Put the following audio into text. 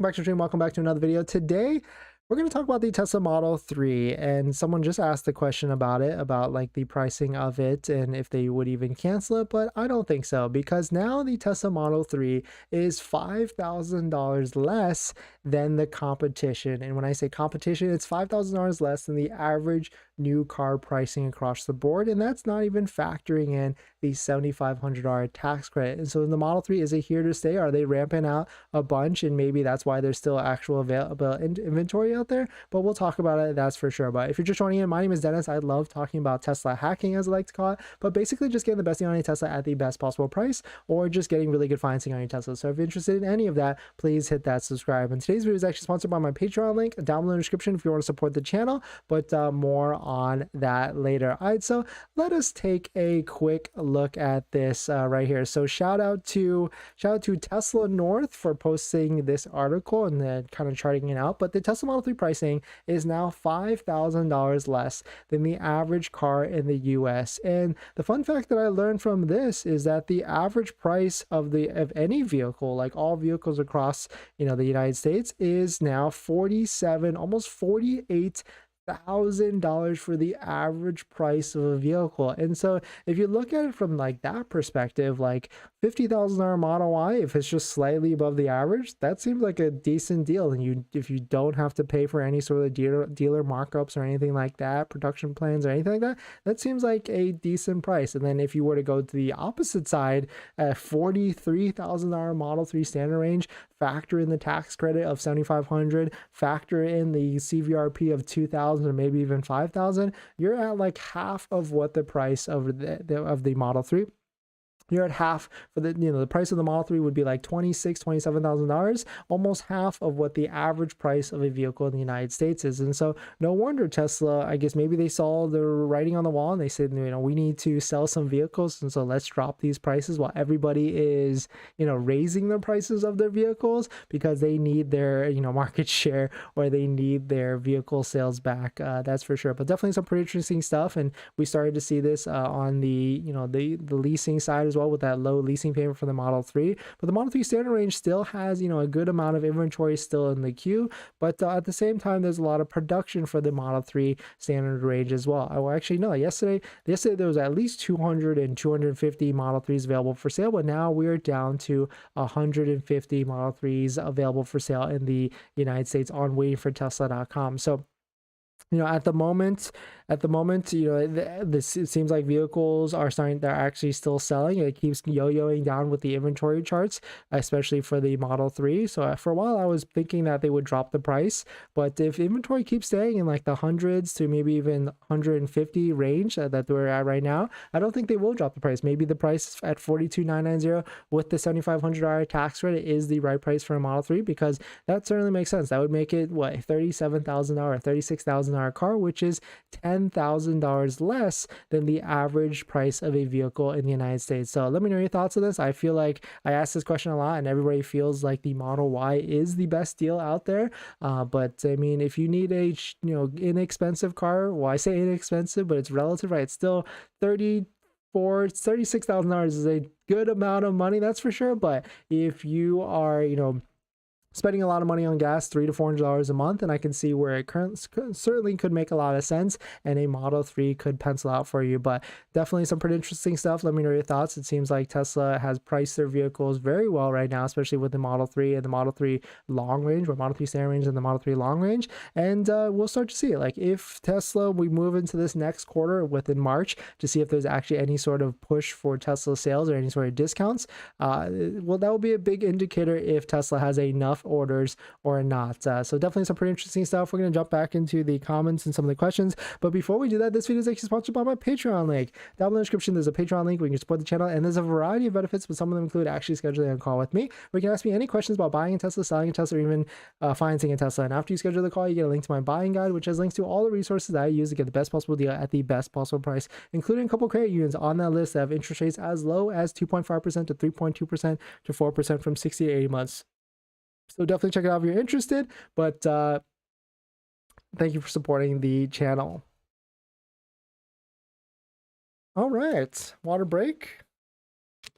Back to stream. Welcome back to another video. Today we're going to talk about the Tesla Model 3, and someone just asked the question about it, about like the pricing of it and if they would even cancel it, but I don't think so, because now the Tesla Model 3 is $5,000 less than the competition. And when I say competition, it's $5,000 less than the average new car pricing across the board, and that's not even factoring in the $7,500 tax credit. And so the Model 3, is it here to stay? Are they ramping out a bunch, and maybe that's why there's still actual available inventory out there? But we'll talk about it, that's for sure. But if you're just joining in, my name is Dennis. I love talking about Tesla hacking, as I like to call it, but basically just getting the best deal on your Tesla at the best possible price, or just getting really good financing on your Tesla. So if you're interested in any of that, please hit that subscribe. And today's video is actually sponsored by my Patreon link down below in the description if you want to support the channel, but more on that later. All right, so let us take a quick look at this right here. So shout out to Tesla North for posting this article and then kind of charting it out. But the Tesla Model 3 pricing is now $5,000 less than the average car in the US. And the fun fact that I learned from this is that the average price of any vehicle, like all vehicles across the United States, is now almost $48,000 for the average price of a vehicle. And so if you look at it from like that perspective, like $50,000 Model Y, if it's just slightly above the average, that seems like a decent deal. And if you don't have to pay for any sort of dealer markups or anything like that, production plans or anything like that, that seems like a decent price. And then if you were to go to the opposite side, at $43,000 Model 3 standard range, factor in the tax credit of $7,500, factor in the CVRP of $2,000 or maybe even $5,000, you're at like half of what the price of the Model 3. You're at half for the price of the Model 3 would be like $27,000, almost half of what the average price of a vehicle in the United States is. And so no wonder Tesla, I guess maybe they saw the writing on the wall and they said, we need to sell some vehicles, and so let's drop these prices while everybody is raising the prices of their vehicles, because they need their market share, or they need their vehicle sales back. That's for sure. But definitely some pretty interesting stuff, and we started to see this on the the leasing side as well, with that low leasing payment for the Model 3. But the Model 3 standard range still has a good amount of inventory still in the queue, but at the same time there's a lot of production for the Model 3 standard range as well. Well, actually no, yesterday there was at least 200 and 250 Model 3s available for sale, but now we're down to 150 Model 3s available for sale in the United States on waitingfortesla.com. So at the moment, it seems like vehicles they're actually still selling. It keeps yo-yoing down with the inventory charts, especially for the Model 3. So for a while, I was thinking that they would drop the price, but if inventory keeps staying in like the hundreds to maybe even 150 range that we're at right now, I don't think they will drop the price. Maybe the price at $42,990 with the $7,500 tax credit is the right price for a Model 3, because that certainly makes sense. That would make it what, $37,000, $36,000 car, which is $10,000 less than the average price of a vehicle in the United States. So let me know your thoughts on this. I feel like I ask this question a lot, and everybody feels like the Model Y is the best deal out there. But I mean, if you need a inexpensive car, well, I say inexpensive, but it's relative, right? It's still $36,000 is a good amount of money, that's for sure. But if you are spending a lot of money on gas, $300 to $400 a month, and I can see where it certainly could make a lot of sense, and a Model 3 could pencil out for you. But definitely some pretty interesting stuff. Let me know your thoughts. It seems like Tesla has priced their vehicles very well right now, especially with the Model 3 and the Model 3 long range, or Model 3 standard range and the Model 3 long range. And we'll start to see it. Like if Tesla, we move into this next quarter within March to see if there's actually any sort of push for Tesla sales or any sort of discounts, well, that will be a big indicator if Tesla has enough orders or not. So definitely some pretty interesting stuff. We're going to jump back into the comments and some of the questions, but before we do that, this video is actually sponsored by my Patreon link. Down in the description there's a Patreon link where you can support the channel, and there's a variety of benefits, but some of them include actually scheduling a call with me where you can ask me any questions about buying a Tesla, selling a Tesla, or even financing a Tesla. And after you schedule the call, you get a link to my buying guide, which has links to all the resources that I use to get the best possible deal at the best possible price, including a couple credit unions on that list that have interest rates as low as 2.5% to 3.2% to 4% from 60 to 80 months. So definitely check it out if you're interested, but thank you for supporting the channel. All right, water break.